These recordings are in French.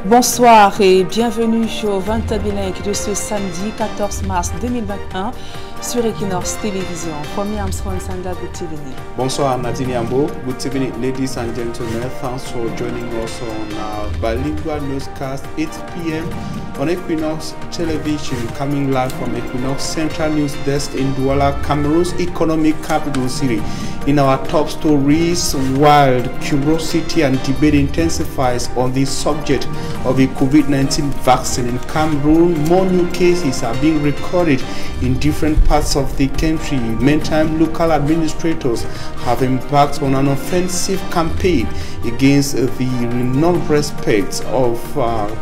Bonsoir et bienvenue au 20 bilingue de ce samedi 14 mars 2021 sur Equinox Télévision. Premier Armstrong Sanda, good evening. Bonsoir Nadine Yambo, good evening ladies and gentlemen. Thanks for joining us on bilingual newscast 8 p.m. on Equinox Television, coming live from Equinox Central News Desk in Douala, Cameroon's economic capital city. In our top stories, wild curiosity and debate intensifies on the subject of a COVID-19 vaccine in Cameroon. More new cases are being recorded in different parts of the country. Meantime, local administrators have embarked on an offensive campaign against the non-respect of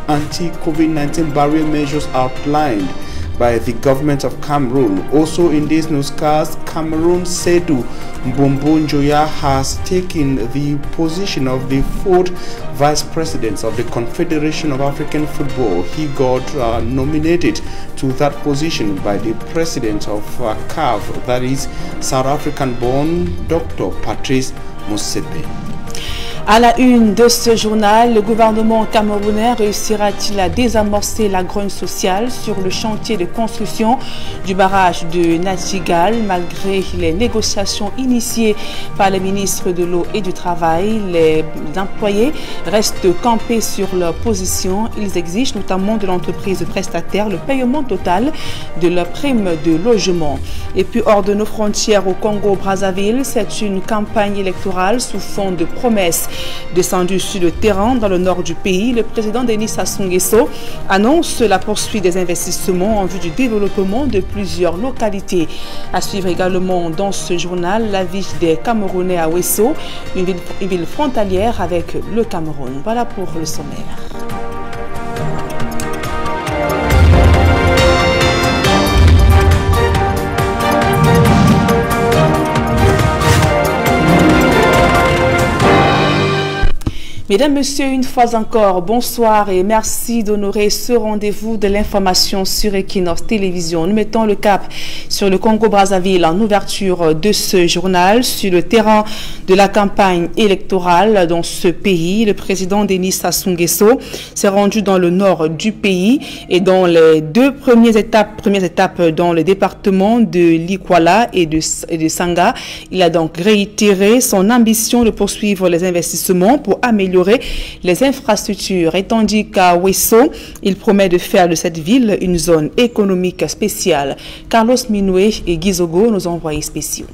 anti-COVID-19 barrier measures outlined by the government of Cameroon. Also in this newscast, Cameroon Seydou Mbombonjoya has taken the position of the fourth vice president of the Confederation of African Football. He got nominated to that position by the president of CAF, that is South African-born Dr. Patrice Motsepe. À la une de ce journal, le gouvernement camerounais réussira-t-il à désamorcer la grogne sociale sur le chantier de construction du barrage de Natigal malgré les négociations initiées par les ministres de l'eau et du travail? Les employés restent campés sur leur position. Ils exigent notamment de l'entreprise prestataire le paiement total de leur prime de logement. Et puis hors de nos frontières au Congo-Brazzaville, c'est une campagne électorale sous fond de promesses. Descendu sur le terrain dans le nord du pays, le président Denis Sassou Nguesso annonce la poursuite des investissements en vue du développement de plusieurs localités. À suivre également dans ce journal la vie des Camerounais à Ouesso, une ville frontalière avec le Cameroun. Voilà pour le sommaire. Mesdames, Messieurs, une fois encore, bonsoir et merci d'honorer ce rendez-vous de l'information sur Equinox Télévision. Nous mettons le cap sur le Congo-Brazzaville en ouverture de ce journal. Sur le terrain de la campagne électorale dans ce pays, le président Denis Sassou Nguesso s'est rendu dans le nord du pays et dans les deux premières étapes dans le département de Likwala et de Sanga. Il a donc réitéré son ambition de poursuivre les investissements pour améliorer les infrastructures, et tandis qu'à Ouesso, il promet de faire de cette ville une zone économique spéciale. Carlos Minoué et Gizogo, nos envoyés spéciaux.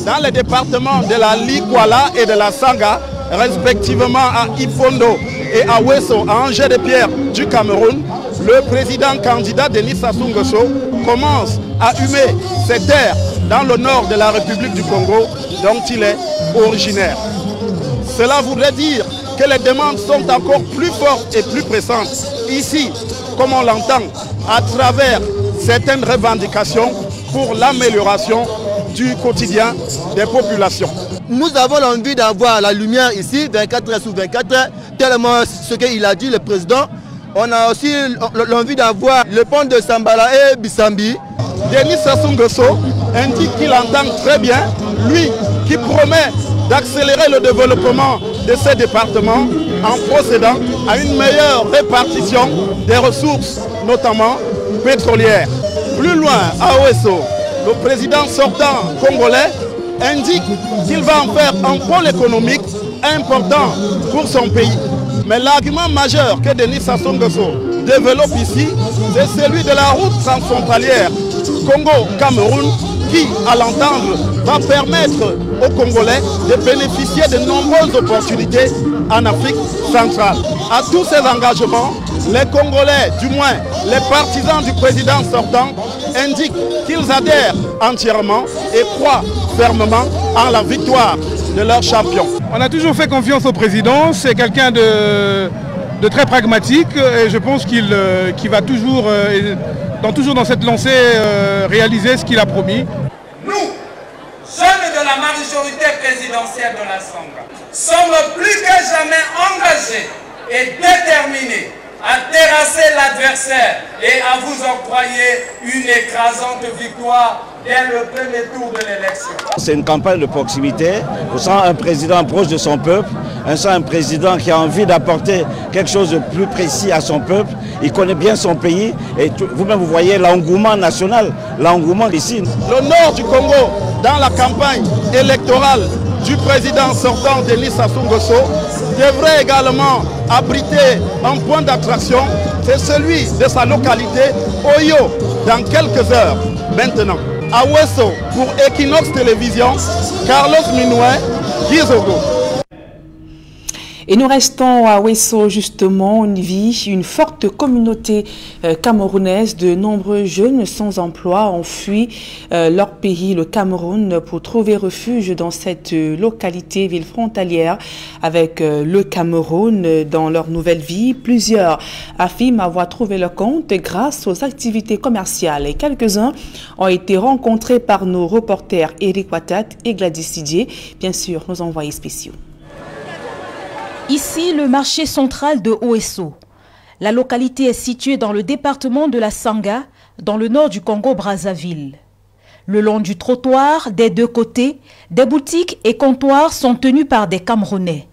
Dans les départements de la Likwala et de la Sanga, respectivement à Ifondo et à Ouesso, à Angers-de-Pierre du Cameroun, le président candidat Denis Sassou Nguesso commence à humer ses terres dans le nord de la République du Congo, dont il est originaire. Cela voudrait dire que les demandes sont encore plus fortes et plus pressantes. Ici, comme on l'entend, à travers certaines revendications pour l'amélioration du quotidien des populations. Nous avons l'envie d'avoir la lumière ici, 24 heures sur 24 heures, tellement ce qu'il a dit le président. On a aussi l'envie d'avoir le pont de Sambala et Bissambi. Denis Sassou Nguesso indique qu'il entend très bien, lui qui promet d'accélérer le développement de ces départements en procédant à une meilleure répartition des ressources, notamment pétrolières. Plus loin, à Ouesso, le président sortant congolais indique qu'il va en faire un pôle économique important pour son pays. Mais l'argument majeur que Denis Sassou Nguesso développe ici, c'est celui de la route transfrontalière Congo-Cameroun qui, à l'entendre, va permettre aux Congolais de bénéficier de nombreuses opportunités en Afrique centrale. À tous ces engagements, les Congolais, du moins les partisans du président sortant, indiquent qu'ils adhèrent entièrement et croient fermement en la victoire de leur champion. On a toujours fait confiance au président, c'est quelqu'un de très pragmatique et je pense qu'il va toujours dans cette lancée réaliser ce qu'il a promis. Nous, jeunes de la majorité présidentielle de la Sanga, sommes plus que jamais engagés et déterminés à terrasser l'adversaire et à vous octroyer une écrasante victoire dès le premier tour de l'élection. C'est une campagne de proximité. On sent un président proche de son peuple, un président qui a envie d'apporter quelque chose de plus précis à son peuple. Il connaît bien son pays et vous-même vous voyez l'engouement national, l'engouement ici. Le nord du Congo, dans la campagne électorale du président sortant Denis Sassou Nguesso, devrait également abriter un point d'attraction, c'est celui de sa localité, Oyo, dans quelques heures maintenant. À Ouesso, pour Equinox Télévision, Carlos Minoué, Gizogo. Et nous restons à Ouesso justement, on y vit une forte communauté camerounaise. De nombreux jeunes sans emploi ont fui leur pays, le Cameroun, pour trouver refuge dans cette localité, ville frontalière avec le Cameroun. Dans leur nouvelle vie, plusieurs affirment avoir trouvé leur compte grâce aux activités commerciales. Et quelques-uns ont été rencontrés par nos reporters Eric Watat et Gladys Didier, bien sûr nos envoyés spéciaux. Ici, le marché central de Ouesso. La localité est située dans le département de la Sanga, dans le nord du Congo-Brazzaville. Le long du trottoir, des deux côtés, des boutiques et comptoirs sont tenus par des Camerounais.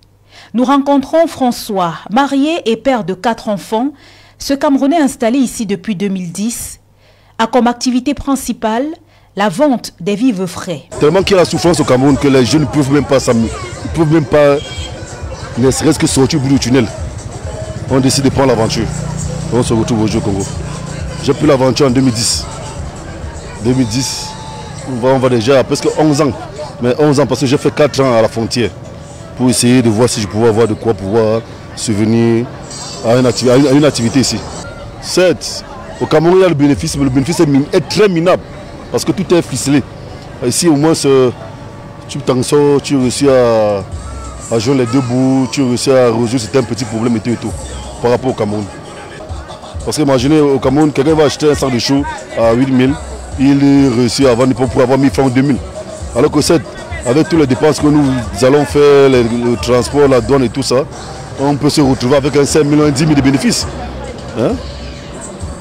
Nous rencontrons François, marié et père de 4 enfants. Ce Camerounais installé ici depuis 2010 a comme activité principale la vente des vivres frais. Tellement qu'il y a la souffrance au Cameroun que les jeunes ne peuvent même pas ne serait-ce que sortir au bout du tunnel. On décide de prendre l'aventure. On se retrouve aujourd'hui au Congo. J'ai pris l'aventure en 2010. 2010, on va déjà à presque 11 ans. Mais 11 ans parce que j'ai fait 4 ans à la frontière pour essayer de voir si je pouvais avoir de quoi pouvoir subvenir à une activité ici. Certes, au Cameroun il y a le bénéfice, mais le bénéfice est très minable parce que tout est ficelé. Ici au moins tu t'en sors, tu réussis à jouer les deux bouts, tu réussis à résoudre certains petits problèmes et tout par rapport au Cameroun. Parce que imaginez au Cameroun, quelqu'un va acheter un sac de chou à 8 000, il réussit à vendre pour avoir 1000 francs 2000. Alors que avec toutes les dépenses que nous allons faire, le transport, la douane et tout ça, on peut se retrouver avec un 5 000, 10 000 de bénéfices. Hein?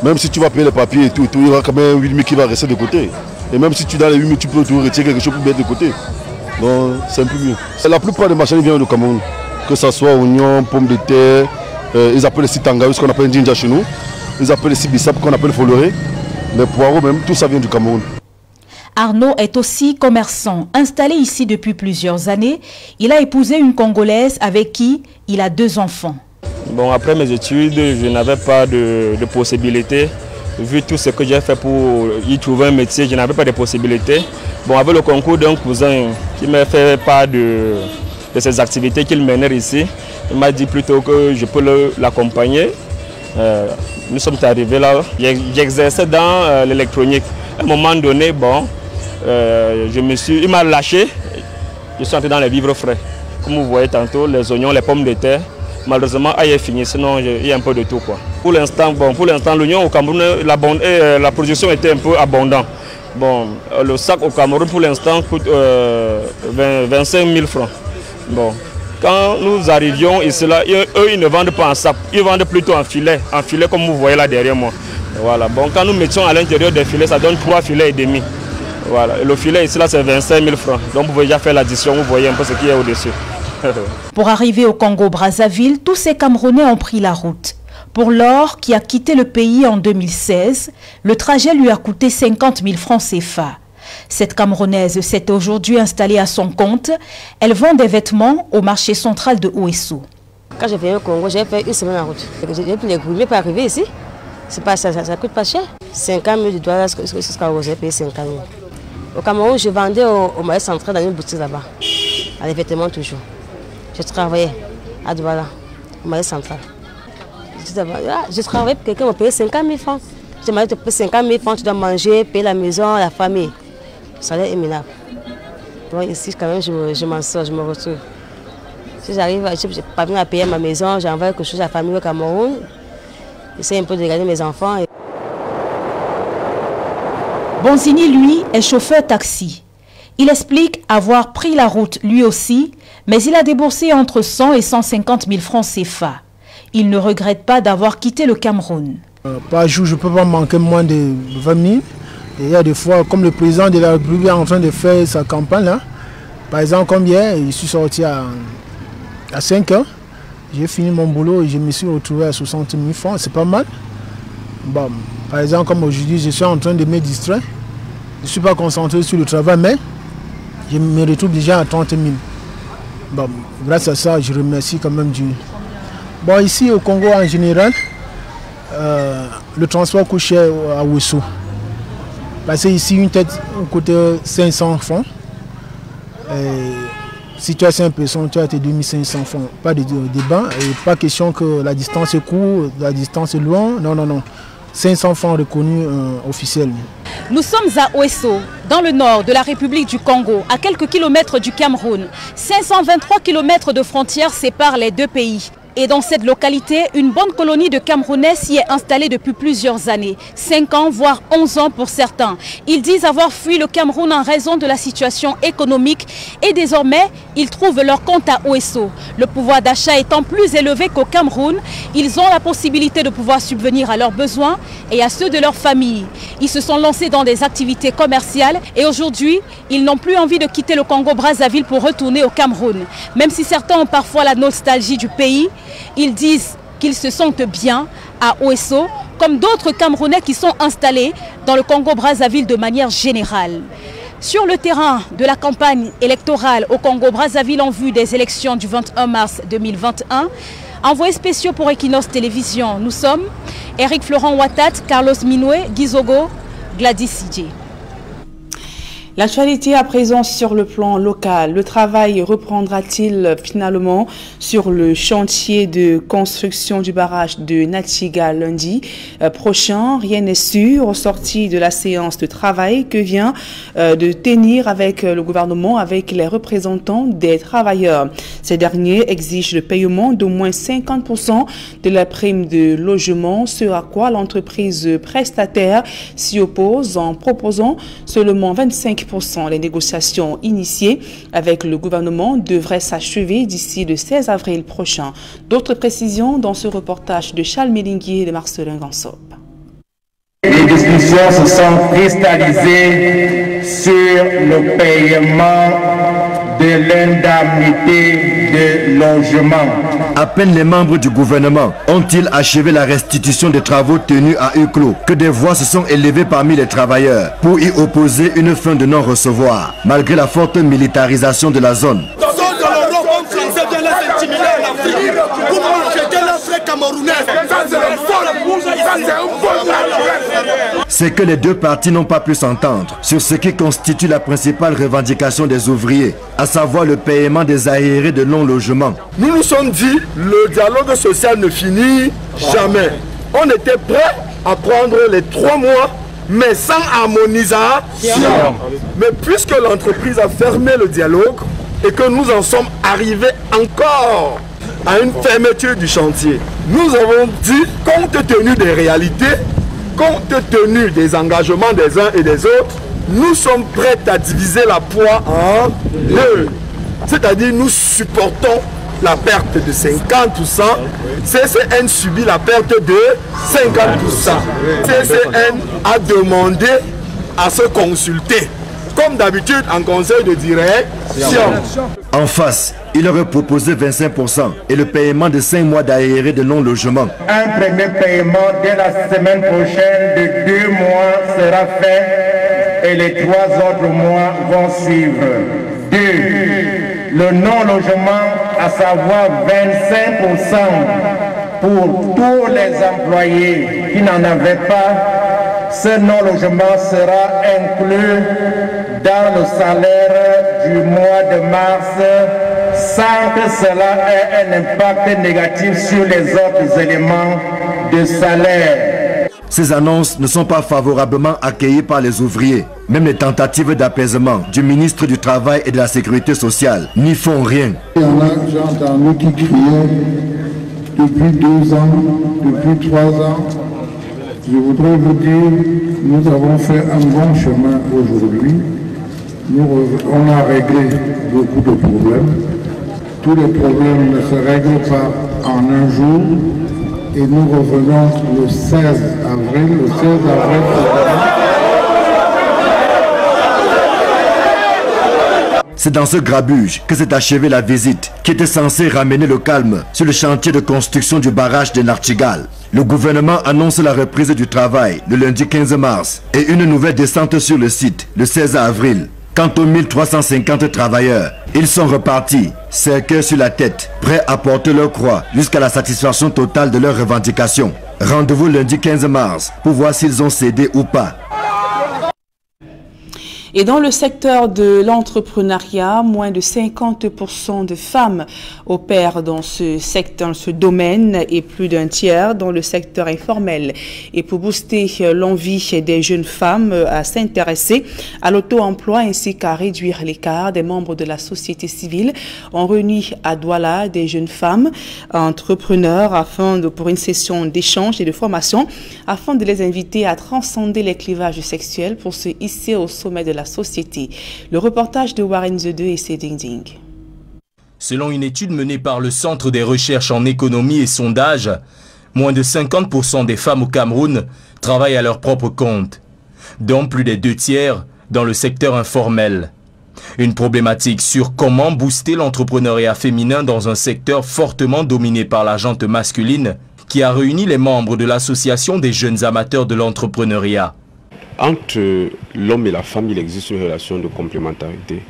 Même si tu vas payer les papiers et tout, il y aura quand même 8 000 qui va rester de côté. Et même si tu as les 8 000, tu peux retirer quelque chose pour mettre de côté. Donc c'est un peu mieux. La plupart des marchandises viennent du Cameroun, que ce soit oignons, pommes de terre, ils appellent les tangawi, ce qu'on appelle jinja chez nous, ils appellent les bissap qu'on appelle foloré, les poireaux même, tout ça vient du Cameroun. Arnaud est aussi commerçant. Installé ici depuis plusieurs années, il a épousé une Congolaise avec qui il a 2 enfants. Bon, après mes études, je n'avais pas de possibilité. Vu tout ce que j'ai fait pour y trouver un métier, je n'avais pas de possibilité. Bon, avec le concours d'un cousin qui m'a fait part de ces activités qu'il menait ici, il m'a dit plutôt que je peux l'accompagner. Nous sommes arrivés là, j'exerçais dans l'électronique. À un moment donné, bon, il m'a lâché, je suis entré dans les vivres frais. Comme vous voyez tantôt, les oignons, les pommes de terre. Malheureusement, il est fini, sinon il y a un peu de tout, quoi. Pour l'instant, l'oignon au Cameroun, la production était un peu abondante. Bon, le sac au Cameroun pour l'instant coûte 25 000 francs. Bon, quand nous arrivions ici, là, eux ils ne vendent pas en sac, ils vendent plutôt en filet comme vous voyez là derrière moi. Voilà. Bon, quand nous mettions à l'intérieur des filets, ça donne 3 filets et demi. Voilà. Et le filet ici là c'est 25 000 francs. Donc vous pouvez déjà faire l'addition, vous voyez un peu ce qu'il y a au-dessus. Pour arriver au Congo-Brazzaville, tous ces Camerounais ont pris la route. Pour Laure, qui a quitté le pays en 2016, le trajet lui a coûté 50 000 francs CFA. Cette Camerounaise s'est aujourd'hui installée à son compte. Elle vend des vêtements au marché central de Ouesso. Quand j'ai venu au Congo, j'ai fait 1 semaine en route. J'ai pris les gourmets pour arriver ici. Ça ne coûte pas cher. 50 000 $, j'ai payé 50 000. Au Cameroun, je vendais au marché central dans une boutique là-bas. À les vêtements toujours. Je travaillais à Douala, au marché central. Je travaillais pour quelqu'un qui m'a payé 50 000 francs. Je m'ai dit, 50 000 francs, tu dois manger, payer la maison, la famille. Le salaire est minable. Donc ici, quand même, je m'en sors, je me retrouve. Si j'arrive, je n'ai pas bien à payer ma maison, j'envoie quelque chose à la famille au Cameroun. J'essaie un peu de regarder mes enfants. Bonzini, lui, est chauffeur taxi. Il explique avoir pris la route lui aussi, mais il a déboursé entre 100 et 150 000 francs CFA. Il ne regrette pas d'avoir quitté le Cameroun. Par jour, je ne peux pas manquer moins de 20 000. Et il y a des fois, comme le président de la République est en train de faire sa campagne, là, par exemple, comme hier, je suis sorti à à 5 ans. J'ai fini mon boulot et je me suis retrouvé à 60 000 francs. C'est pas mal. Bon, par exemple, comme aujourd'hui, je suis en train de me distraire. Je ne suis pas concentré sur le travail, mais je me retrouve déjà à 30 000. Bon, grâce à ça, je remercie quand même Dieu. Bon, ici au Congo en général, le transport coûte cher à Ouesso. Parce que ici, une tête coûte 500 francs. Si tu as 5 personnes, tu as tes 2500 francs. Pas de débat. Et pas question que la distance est courte, la distance est loin. Non, non, non. 500 francs reconnus officiels. Nous sommes à Ouesso, dans le nord de la République du Congo, à quelques kilomètres du Cameroun. 523 kilomètres de frontières séparent les deux pays. Et dans cette localité, une bonne colonie de Camerounais s'y est installée depuis plusieurs années. 5 ans, voire 11 ans pour certains. Ils disent avoir fui le Cameroun en raison de la situation économique. Et désormais, ils trouvent leur compte à Ouesso. Le pouvoir d'achat étant plus élevé qu'au Cameroun, ils ont la possibilité de pouvoir subvenir à leurs besoins et à ceux de leur famille. Ils se sont lancés dans des activités commerciales et aujourd'hui, ils n'ont plus envie de quitter le Congo-Brazzaville pour retourner au Cameroun. Même si certains ont parfois la nostalgie du pays, ils disent qu'ils se sentent bien à Ouesso, comme d'autres Camerounais qui sont installés dans le Congo-Brazzaville de manière générale. Sur le terrain de la campagne électorale au Congo-Brazzaville en vue des élections du 21 mars 2021, envoyés spéciaux pour Equinox Télévision, nous sommes Eric Florent Ouattat, Carlos Minoué, Gizogo, Gladys Sidje. L'actualité à présent sur le plan local. Le travail reprendra-t-il finalement sur le chantier de construction du barrage de Natiga lundi prochain? Rien n'est sûr, sorti de la séance de travail que vient de tenir avec le gouvernement, avec les représentants des travailleurs. Ces derniers exigent le paiement d'au moins 50% de la prime de logement, ce à quoi l'entreprise prestataire s'y oppose en proposant seulement 25%. Les négociations initiées avec le gouvernement devraient s'achever d'ici le 16 avril prochain. D'autres précisions dans ce reportage de Charles Mélinguier et de Marcelin Gansop. Les discussions se sont cristallisées sur le paiement de l'indemnité de logement. À peine les membres du gouvernement ont-ils achevé la restitution des travaux tenus à huis clos que des voix se sont élevées parmi les travailleurs pour y opposer une fin de non-recevoir, malgré la forte militarisation de la zone. C'est que les deux parties n'ont pas pu s'entendre sur ce qui constitue la principale revendication des ouvriers, à savoir le paiement des arriérés de non-logement. Nous nous sommes dit, le dialogue social ne finit jamais. On était prêt à prendre les 3 mois, mais sans harmonisation. Mais puisque l'entreprise a fermé le dialogue et que nous en sommes arrivés encore à une fermeture du chantier, nous avons dit, compte tenu des réalités, compte tenu des engagements des uns et des autres, nous sommes prêts à diviser la poire en 2. C'est-à-dire nous supportons la perte de 50%, CCN subit la perte de 50%. CCN a demandé à se consulter, comme d'habitude en conseil de direction. En face, il aurait proposé 25% et le paiement de 5 mois d'arriérés de non-logement. Un premier paiement dès la semaine prochaine de 2 mois sera fait et les 3 autres mois vont suivre. 2. Le non-logement, à savoir 25% pour tous les employés qui n'en avaient pas. Ce non-logement sera inclus dans le salaire du mois de mars sans que cela ait un impact négatif sur les autres éléments de salaire. Ces annonces ne sont pas favorablement accueillies par les ouvriers. Même les tentatives d'apaisement du ministre du Travail et de la Sécurité sociale n'y font rien. Il y en a, j'ai entendu qui criaient depuis 2 ans, depuis 3 ans. Je voudrais vous dire, nous avons fait un bon chemin aujourd'hui. On a réglé beaucoup de problèmes. Tous les problèmes ne se règlent pas en un jour. Et nous revenons le 16 avril. Le 16 avril. C'est dans ce grabuge que s'est achevée la visite qui était censée ramener le calme sur le chantier de construction du barrage de Nartigal. Le gouvernement annonce la reprise du travail le lundi 15 mars et une nouvelle descente sur le site le 16 avril. Quant aux 1350 travailleurs, ils sont repartis, cercueil sur la tête, prêts à porter leur croix jusqu'à la satisfaction totale de leurs revendications. Rendez-vous lundi 15 mars pour voir s'ils ont cédé ou pas. Et dans le secteur de l'entrepreneuriat, moins de 50% de femmes opèrent dans ce secteur, ce domaine, et plus d'un tiers dans le secteur informel. Et pour booster l'envie des jeunes femmes à s'intéresser à l'auto-emploi ainsi qu'à réduire l'écart, des membres de la société civile ont réuni à Douala des jeunes femmes entrepreneurs pour une session d'échange et de formation afin de les inviter à transcender les clivages sexuels pour se hisser au sommet de la société. Le reportage de Warren The 2 et Seding Ding. Selon une étude menée par le Centre des recherches en économie et sondage, moins de 50% des femmes au Cameroun travaillent à leur propre compte, dont plus des 2 tiers dans le secteur informel. Une problématique sur comment booster l'entrepreneuriat féminin dans un secteur fortement dominé par la gente masculine qui a réuni les membres de l'association des jeunes amateurs de l'entrepreneuriat. Entre l'homme et la femme, il existe une relation de complémentarité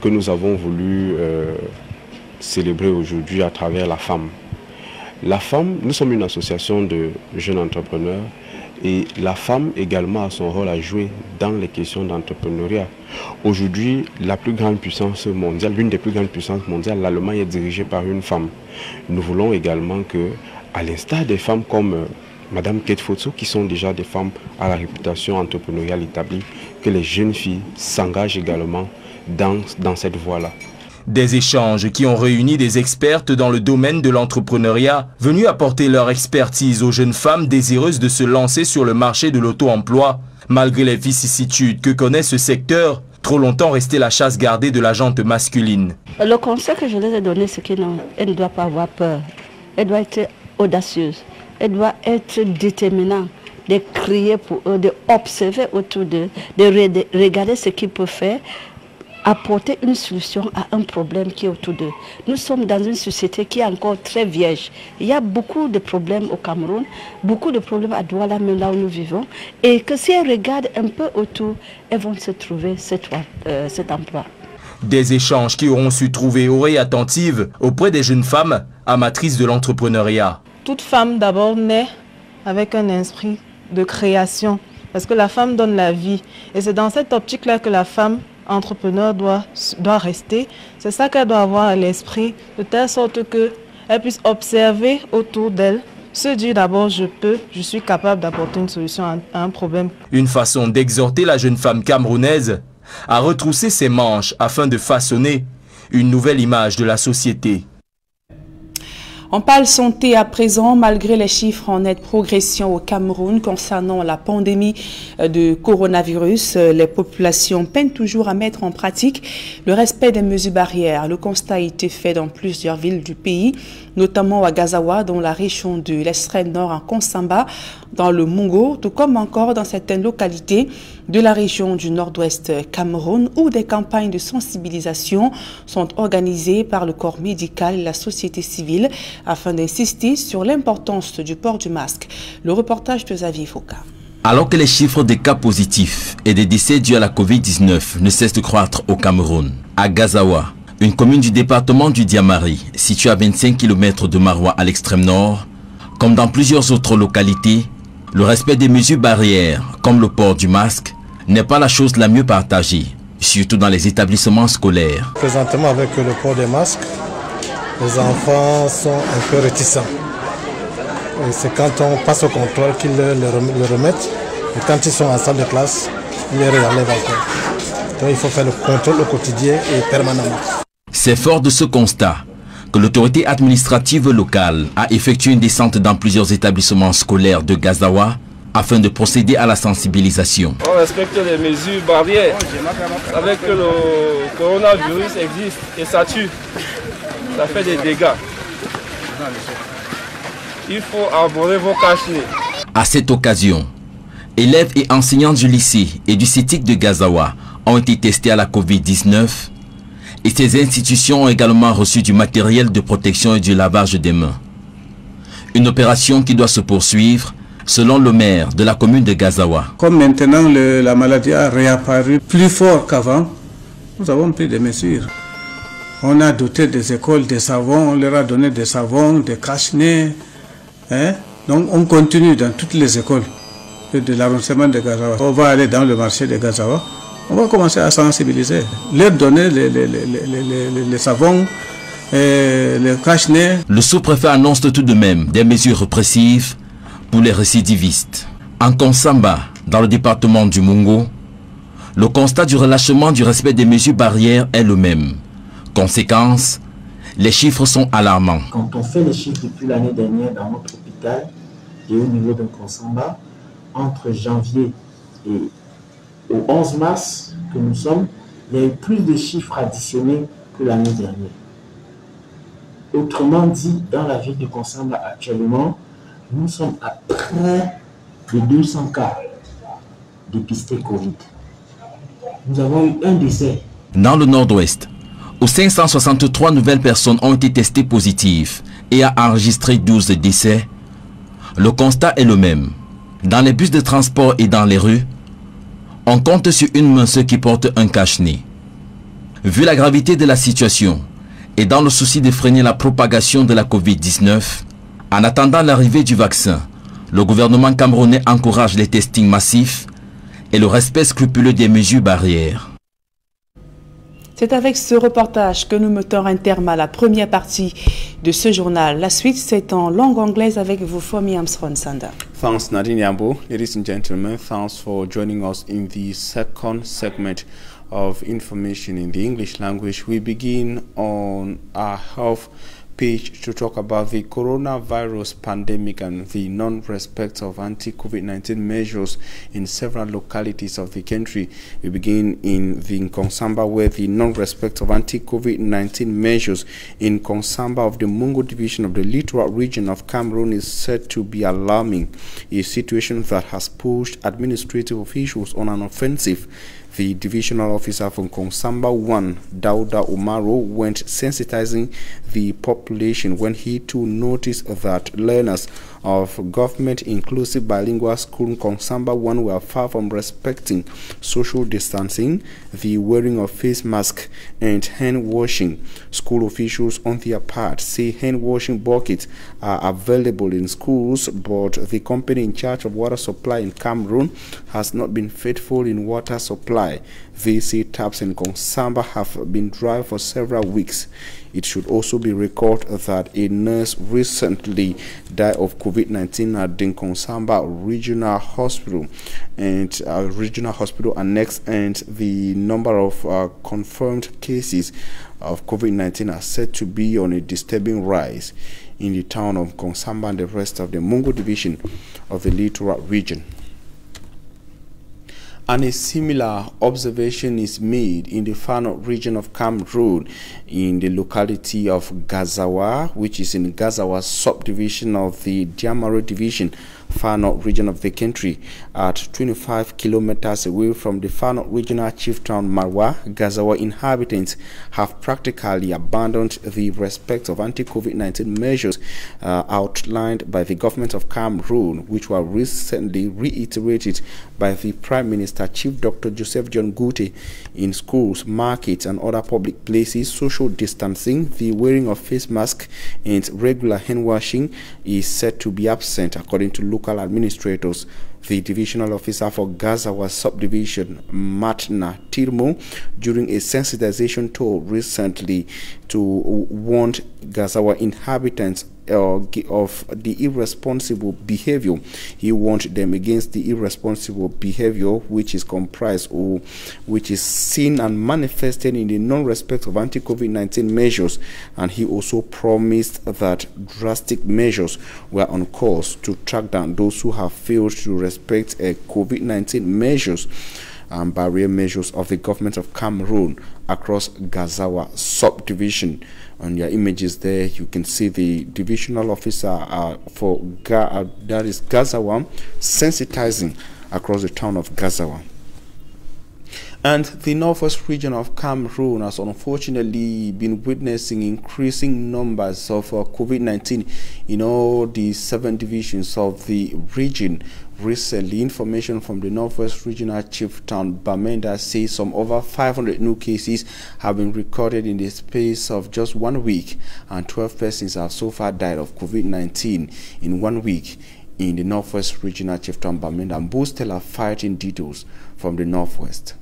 que nous avons voulu célébrer aujourd'hui à travers la femme. La femme, nous sommes une association de jeunes entrepreneurs et la femme également a son rôle à jouer dans les questions d'entrepreneuriat. Aujourd'hui, la plus grande puissance mondiale, l'une des plus grandes puissances mondiales, l'Allemagne est dirigée par une femme. Nous voulons également que, à l'instar des femmes comme Madame Kate Fotso, qui sont déjà des femmes à la réputation entrepreneuriale établie, que les jeunes filles s'engagent également dans cette voie-là. Des échanges qui ont réuni des expertes dans le domaine de l'entrepreneuriat, venus apporter leur expertise aux jeunes femmes désireuses de se lancer sur le marché de l'auto-emploi. Malgré les vicissitudes que connaît ce secteur, trop longtemps resté la chasse gardée de la gente masculine. Le conseil que je les ai donné, c'est qu'elle ne doit pas avoir peur. Elle doit être audacieuse. Elle doit être déterminante, de crier pour eux, d'observer autour d'eux, de regarder ce qu'ils peuvent faire, apporter une solution à un problème qui est autour d'eux. Nous sommes dans une société qui est encore très vierge. Il y a beaucoup de problèmes au Cameroun, beaucoup de problèmes à Douala, même là où nous vivons, et que si elles regardent un peu autour, elles vont se trouver cet emploi. Des échanges qui auront su trouver oreille attentive auprès des jeunes femmes amatrices de l'entrepreneuriat. Toute femme d'abord naît avec un esprit de création, parce que la femme donne la vie. Et c'est dans cette optique-là que la femme entrepreneur doit rester. C'est ça qu'elle doit avoir à l'esprit, de telle sorte qu'elle puisse observer autour d'elle, se dire d'abord je suis capable d'apporter une solution à un problème. Une façon d'exhorter la jeune femme camerounaise à retrousser ses manches afin de façonner une nouvelle image de la société. On parle santé à présent, malgré les chiffres en nette progression au Cameroun concernant la pandémie de coronavirus. Les populations peinent toujours à mettre en pratique le respect des mesures barrières. Le constat a été fait dans plusieurs villes du pays, notamment à Gazawa, dans la région de l'extrême nord, en Konsamba, dans le Mungo, tout comme encore dans certaines localités de la région du nord-ouest Cameroun, où des campagnes de sensibilisation sont organisées par le corps médical et la société civile afin d'insister sur l'importance du port du masque. Le reportage de Xavier Foucault. Alors que les chiffres des cas positifs et des décès dus à la Covid-19 ne cessent de croître au Cameroun, à Gazawa, une commune du département du Diamari, située à 25 km de Maroua à l'extrême nord, comme dans plusieurs autres localités, le respect des mesures barrières, comme le port du masque, n'est pas la chose la mieux partagée, surtout dans les établissements scolaires. Présentement, avec le port des masques, les enfants sont un peu réticents. C'est quand on passe au contrôle qu'ils le remettent, et quand ils sont en salle de classe, ils les enlèvent encore. Donc il faut faire le contrôle au quotidien et permanemment. C'est fort de ce constat que l'autorité administrative locale a effectué une descente dans plusieurs établissements scolaires de Gazawa afin de procéder à la sensibilisation. On respecte les mesures barrières. Vous savez que le coronavirus existe et ça tue. Ça fait des dégâts. Il faut arborer vos cache-nez. À cette occasion, élèves et enseignants du lycée et du CETIC de Gazawa ont été testés à la Covid-19 Et ces institutions ont également reçu du matériel de protection et du lavage des mains. Une opération qui doit se poursuivre, selon le maire de la commune de Gazawa. Comme maintenant la maladie a réapparu plus fort qu'avant, nous avons pris des mesures. On a doté des écoles de savons, on leur a donné des savons, des cache-nez. Donc on continue dans toutes les écoles de l'arrondissement de Gazawa. On va aller dans le marché de Gazawa. On va commencer à sensibiliser, leur donner les savons, les cache-nez. Le sous-préfet annonce tout de même des mesures répressives pour les récidivistes. En Konsamba, dans le département du Mungo, le constat du relâchement du respect des mesures barrières est le même. Conséquence, les chiffres sont alarmants. Quand on fait les chiffres depuis l'année dernière dans notre hôpital et au niveau de Konsamba, entre janvier et au 11 mars que nous sommes, il y a eu plus de chiffres additionnés que l'année dernière. Autrement dit, dans la ville de Konsamba actuellement, nous sommes à près de 200 cas dépistés Covid. Nous avons eu un décès. Dans le nord-ouest, où 563 nouvelles personnes ont été testées positives et a enregistré 12 décès, le constat est le même. Dans les bus de transport et dans les rues, on compte sur une main ceux qui portent un cache-nez. Vu la gravité de la situation et dans le souci de freiner la propagation de la Covid-19, en attendant l'arrivée du vaccin, le gouvernement camerounais encourage les testings massifs et le respect scrupuleux des mesures barrières. C'est avec ce reportage que nous mettons un terme à la première partie de ce journal. La suite, c'est en langue anglaise avec vous, Fomi Armstrong Sanda. Thanks, Nadine Yambo. Ladies and gentlemen, thanks for joining us in the second segment of information in the English language. We begin on our health page to talk about the coronavirus pandemic and the non-respect of anti-COVID-19 measures in several localities of the country. We begin in the Konsamba, where the non-respect of anti-COVID-19 measures in Konsamba of the Mungo division of the littoral region of Cameroon is said to be alarming, a situation that has pushed administrative officials on an offensive. The divisional officer from Konsamba 1, Dauda Umaro, went sensitizing the population when he too noticed that learners of government-inclusive bilingual school in Konsamba 1 were far from respecting social distancing, the wearing of face masks, and hand washing. School officials on their part say hand washing buckets are available in schools, but the company in charge of water supply in Cameroon has not been faithful in water supply. They say taps in Konsamba have been dry for several weeks. It should also be recalled that a nurse recently died of COVID-19 at the Konsamba Regional Hospital and Regional Hospital Annex, and the number of confirmed cases of COVID-19 are said to be on a disturbing rise in the town of Konsamba and the rest of the Mungo division of the littoral region. And a similar observation is made in the Fano region of Cameroon, in the locality of Gazawa, which is in Gazawa subdivision of the Diamaro division, Fano region of the country. At 25 kilometers away from the Fano regional chief town Marwa, Gazawa inhabitants have practically abandoned the respect of anti-COVID-19 measures outlined by the government of Cameroon, which were recently reiterated by the Prime Minister, Chief Dr. Joseph John Gute. In schools, markets, and other public places, social distancing, the wearing of face masks, and regular hand washing is said to be absent, according to local administrators. The divisional officer for Gazawa subdivision, Matna Tirmo, during a sensitization tour recently to warn Gazawa inhabitants of the irresponsible behavior. He warned them against the irresponsible behavior which is comprised or which is seen and manifested in the non-respect of anti-COVID-19 measures, and he also promised that drastic measures were on course to track down those who have failed to respect COVID-19 measures and barrier measures of the government of Cameroon across Gazawa subdivision. On your images there, you can see the divisional officer for that is Gazawa sensitizing across the town of Gazawa. And the northwest region of Cameroon has unfortunately been witnessing increasing numbers of COVID-19 in all the 7 divisions of the region. Recently, information from the Northwest Regional Chieftain Bamenda says some over 500 new cases have been recorded in the space of just 1 week, and 12 persons have so far died of COVID-19 in 1 week in the Northwest Regional Chieftain Bamenda. And boosted are fighting details from the Northwest.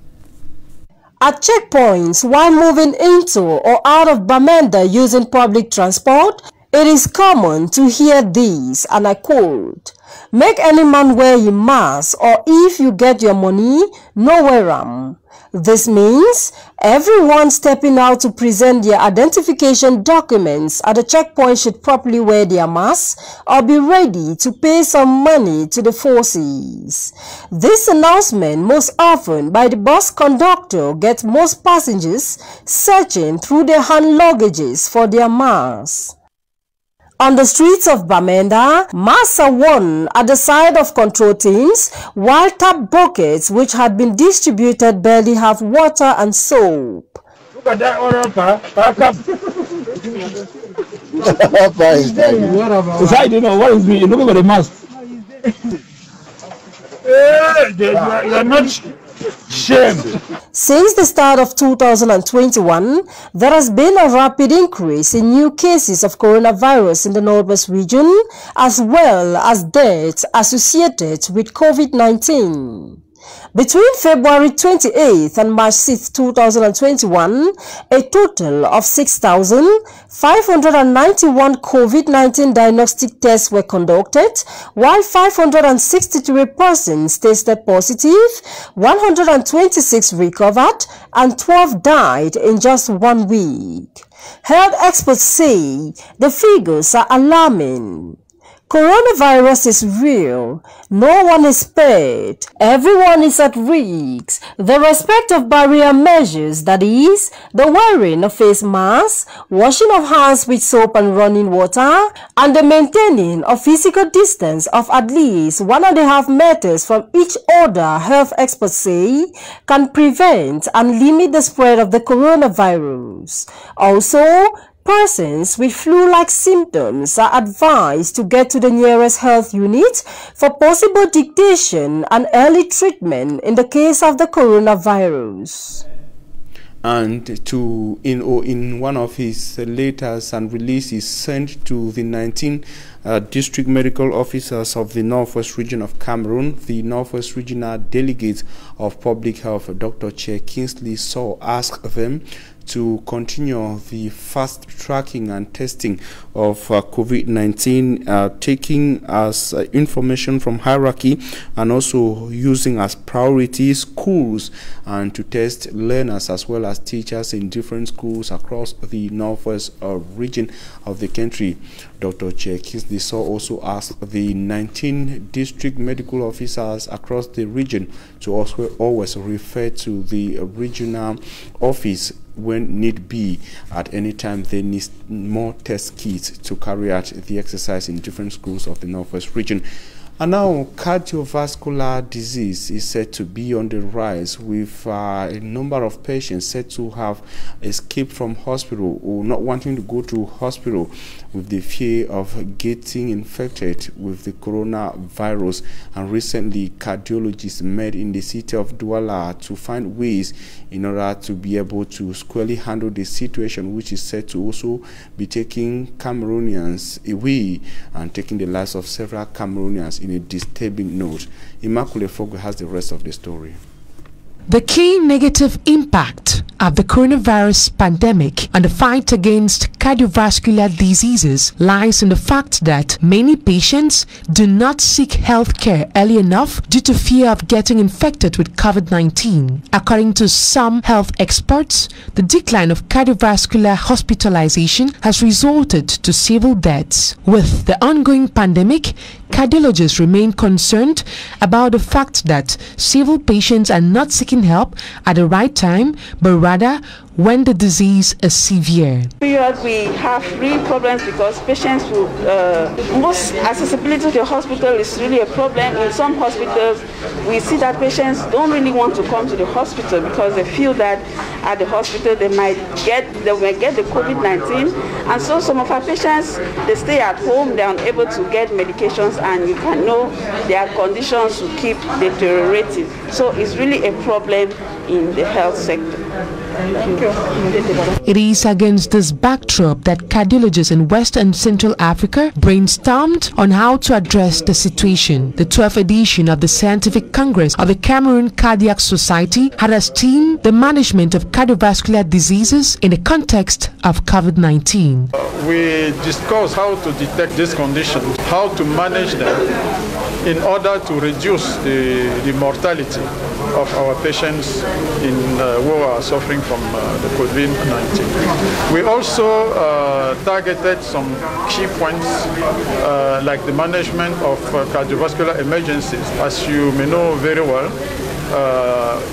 At checkpoints, while moving into or out of Bamenda using public transport, it is common to hear these, and I quote, "Make any man wear your mask, or if you get your money, no wear 'em." This means everyone stepping out to present their identification documents at the checkpoint should properly wear their masks or be ready to pay some money to the forces. This announcement, most often by the bus conductor, gets most passengers searching through their hand luggages for their masks. On the streets of Bamenda, masks are worn at the side of control teams, while tap buckets which had been distributed barely have water and soap. Look at that order, pack up. I don't know what is being. Look at the mask. You are not shamed. Since the start of 2021, there has been a rapid increase in new cases of coronavirus in the Northwest region, as well as deaths associated with COVID-19. Between February 28th and March 6, 2021, a total of 6,591 COVID-19 diagnostic tests were conducted, while 563 persons tested positive, 126 recovered, and 12 died in just 1 week. Health experts say the figures are alarming. Coronavirus is real. No one is spared. Everyone is at risk. The respect of barrier measures, that is, the wearing of face masks, washing of hands with soap and running water, and the maintaining of physical distance of at least 1.5 meters from each other, health experts say, can prevent and limit the spread of the coronavirus. Also, persons with flu-like symptoms are advised to get to the nearest health unit for possible dictation and early treatment in the case of the coronavirus. And in one of his letters and releases sent to the 19 district medical officers of the Northwest region of Cameroon, the Northwest Regional Delegate of Public Health, Dr. Che Kingsley Saw, asked them to continue the fast tracking and testing of COVID-19, taking as information from hierarchy and also using as priority schools, and to test learners as well as teachers in different schools across the Northwest region of the country. Dr. Che Kingsley Saw also asked the 19 district medical officers across the region to also always refer to the regional office when need be at any time they need more test kits to carry out the exercise in different schools of the Northwest region. And now, cardiovascular disease is said to be on the rise, with a number of patients said to have escaped from hospital or not wanting to go to hospital with the fear of getting infected with the coronavirus. And recently, cardiologists met in the city of Douala to find ways in order to be able to squarely handle the situation, which is said to also be taking Cameroonians away and taking the lives of several Cameroonians in a disturbing note. Immaculate Fogo has the rest of the story. The key negative impact of the coronavirus pandemic and the fight against cardiovascular diseases lies in the fact that many patients do not seek health care early enough due to fear of getting infected with COVID-19. According to some health experts, the decline of cardiovascular hospitalization has resulted to several deaths. With the ongoing pandemic, cardiologists remain concerned about the fact that several patients are not seeking help at the right time, but rather when the disease is severe. Period, we have real problems because patients will, most accessibility to the hospital is really a problem. In some hospitals, we see that patients don't really want to come to the hospital because they feel that at the hospital they might get the COVID-19, and so some of our patients, they stay at home, they're unable to get medications, and you can know their conditions will keep deteriorating. So it's really a problem in the health sector. Thank you. It is against this backdrop that cardiologists in West and Central Africa brainstormed on how to address the situation. The 12th edition of the Scientific Congress of the Cameroon Cardiac Society had as theme the management of cardiovascular diseases in the context of COVID-19. We discussed how to detect these conditions, how to manage them in order to reduce the mortality of our patients who are suffering from the COVID-19. We also targeted some key points like the management of cardiovascular emergencies. As you may know very well,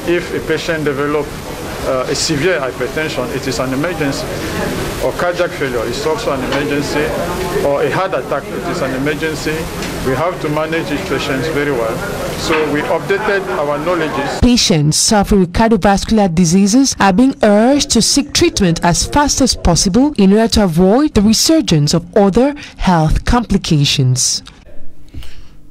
if a patient develops a severe hypertension, it is an emergency. Or cardiac failure is also an emergency. Or a heart attack, it is an emergency. We have to manage these patients very well. So we updated our knowledge. Patients suffering with cardiovascular diseases are being urged to seek treatment as fast as possible in order to avoid the resurgence of other health complications.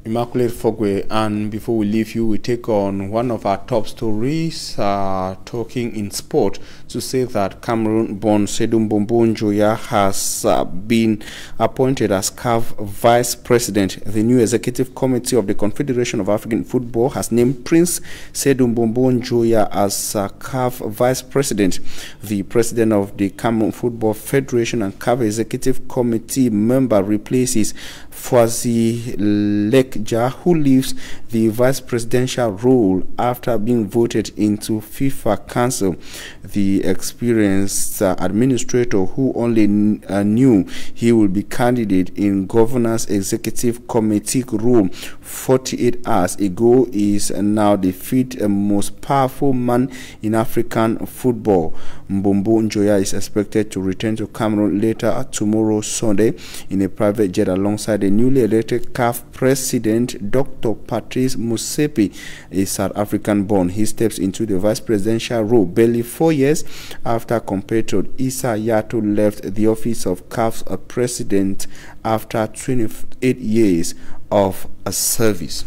Immaculate Fogwe, and before we leave you, we take on one of our top stories, talking in sport, to say that Cameroon-born Seydou Mbombo Njoya has been appointed as CAF Vice President. The new Executive Committee of the Confederation of African Football has named Prince Seydou Mbombo Njoya as CAF Vice President. The President of the Cameroon Football Federation and CAF Executive Committee member replaces Fwazi Lekja, who leaves the vice presidential role after being voted into FIFA Council. The experienced administrator, who only knew he would be candidate in Governor's Executive Committee role 48 hours ago, is now the fifth most powerful man in African football. Mbombo Njoya is expected to return to Cameroon later tomorrow, Sunday, in a private jet alongside the newly elected CAF President Dr. Patrice Motsepe, a South African born. He steps into the vice presidential role barely 4 years after compatriot Issa Yato left the office of CAF's president after 28 years of service.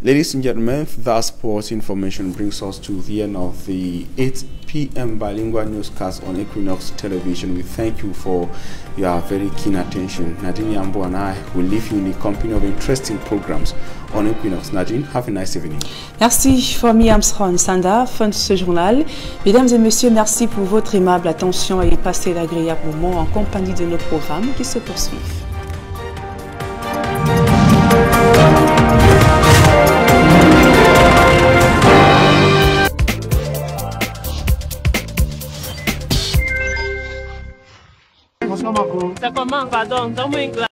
Ladies and gentlemen, that sports information brings us to the end of the 8 p.m. bilingual newscast on Equinox Television. We thank you for your very keen attention. Nadine Yambo and I will leave you in the company of interesting programs on Equinox. Nadine, have a nice evening. Merci, Fomi Armstrong Sanda, fin de ce journal. Mesdames et messieurs, merci pour votre aimable attention et passez d'agréables moments en compagnie de nos programmes qui se poursuivent. Ça commence, pardon, donne-moi une glace.